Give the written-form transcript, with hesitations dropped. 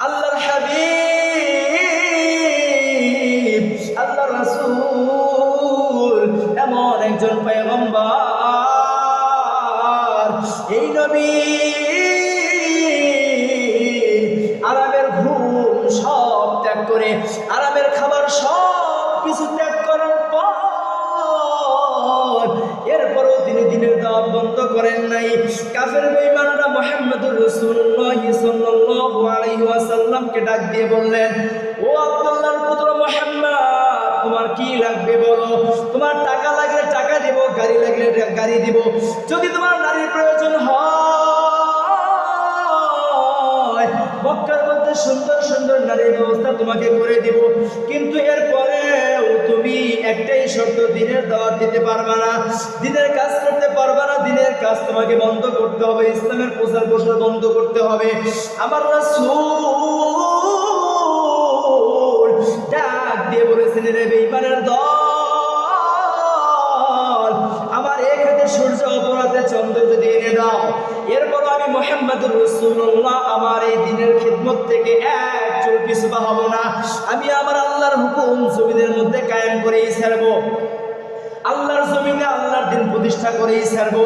আল্লাহর হাবিব, আল্লাহর রাসূল এমন একজন পয়গম্বর, এই নবী আরামের ঘুম সব ত্যাগ করে, আরামের খাবার সব কিছু ত্যাগ করার পর এরপরও তিনি দিনের দাওয়াত বন্ধ করেন নাই। কাফের বেঈমানরা মুহাম্মদুর রাসূলুল্লাহ সাল্লাল্লাহু আলাইহি ওয়াসাল্লামকে ডাক দিয়ে বললেন, ও আব্দুল্লাহর পুত্র মুহাম্মদ, তোমার কি লাগবে বলো, তোমার টাকা লাগলে টাকা দিব, গাড়ি লাগলে গাড়ি দিব, যদি তোমার নারীর প্রয়োজন হয় মক্কার মধ্যে সুন্দর সুন্দর নারীর ব্যবস্থা তোমাকে করে দিব, কিন্তু এরপরেও তুমি একটাই শর্ত, দিনের দাওয়াত দিতে পারবা না, দিনের কাজ করতে পারবা না, দিনের কাজ তোমাকে বন্ধ করতে হবে, ইসলামের প্রচার প্রসার বন্ধ করতে হবে। আমার রাসূল ডাক দিয়ে বলেছেন, রে বেঈমানের দল, আমার এক হাতে সূর্য অপর হাতে চন্দ্র যদি এনে দাও, এরপর আমি মুহাম্মদুর রাসূলুল্লাহ আমার এই দিনের খিদমত থেকে এক চুল পিছপা হব না। আমি আমার আল্লাহর হুকুম জমিনের মধ্যে কায়েম করেই ছাড়বো, আল্লাহর জমিনে আল্লাহর দিন প্রতিষ্ঠা করেই ছাড়বো।